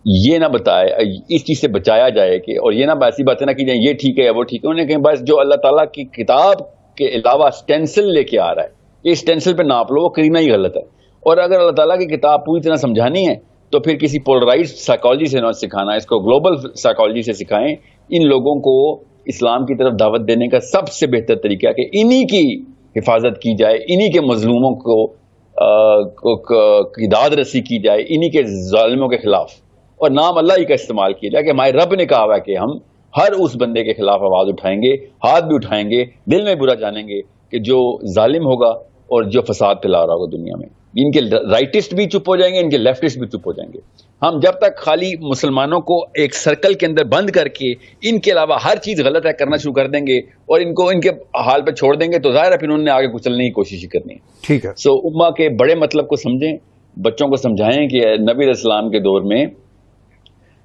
یہ نہ بتائے, اس چیز سے بچایا جائے کہ, اور یہ نہ ایسی باتیں نہ کی جائیں یہ ٹھیک ہے یا وہ ٹھیک ہے. انہیں کہیں بس جو اللہ تعالیٰ کی کتاب کے علاوہ اسٹینسل لے کے آ رہا ہے, یہ اسٹینسل پہ ناپ لو, وہ کرینا ہی غلط ہے. اور اگر اللہ تعالیٰ کی کتاب پوری طرح سمجھانی ہے تو پھر کسی پولرائزڈ سائیکالوجی سے نہ سکھانا, اس کو گلوبل سائیکالوجی سے سکھائیں. ان لوگوں کو اسلام کی طرف دعوت دینے کا سب سے بہتر طریقہ ہے کہ انہی کی حفاظت کی جائے, انہی کے مظلوموں کو داد رسی کی جائے, انہی کے ظالموں کے خلاف, اور نام اللہ ہی کا استعمال کیا جائے کہ ہمارے رب نے کہا ہوا ہے کہ ہم ہر اس بندے کے خلاف آواز اٹھائیں گے, ہاتھ بھی اٹھائیں گے, دل میں برا جانیں گے کہ جو ظالم ہوگا اور جو فساد پھیلا رہا ہوگا دنیا میں. ان کے رائٹسٹ بھی چپ ہو جائیں گے, ان کے لیفٹسٹ بھی چپ ہو جائیں گے. ہم جب تک خالی مسلمانوں کو ایک سرکل کے اندر بند کر کے ان کے علاوہ ہر چیز غلط ہے کرنا شروع کر دیں گے اور ان کو ان کے حال پہ چھوڑ دیں گے تو ظاہر ہے پھر انہوں نے آگے کچلنے کی کوشش کرنی ہے. ٹھیک ہے. سو امہ کے بڑے مطلب کو سمجھیں, بچوں کو سمجھائیں کہ نبی علیہ السلام کے دور میں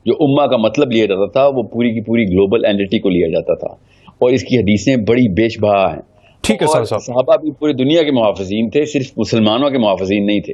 جو امہ کا مطلب لیا جاتا تھا وہ پوری کی پوری گلوبل اینٹی کو لیا جاتا تھا, اور اس کی حدیثیں بڑی بیش بہا ہیں. ٹھیک ہے سر صاحب. صحابہ بھی پوری دنیا کے محافظین تھے, صرف مسلمانوں کے محافظین نہیں تھے.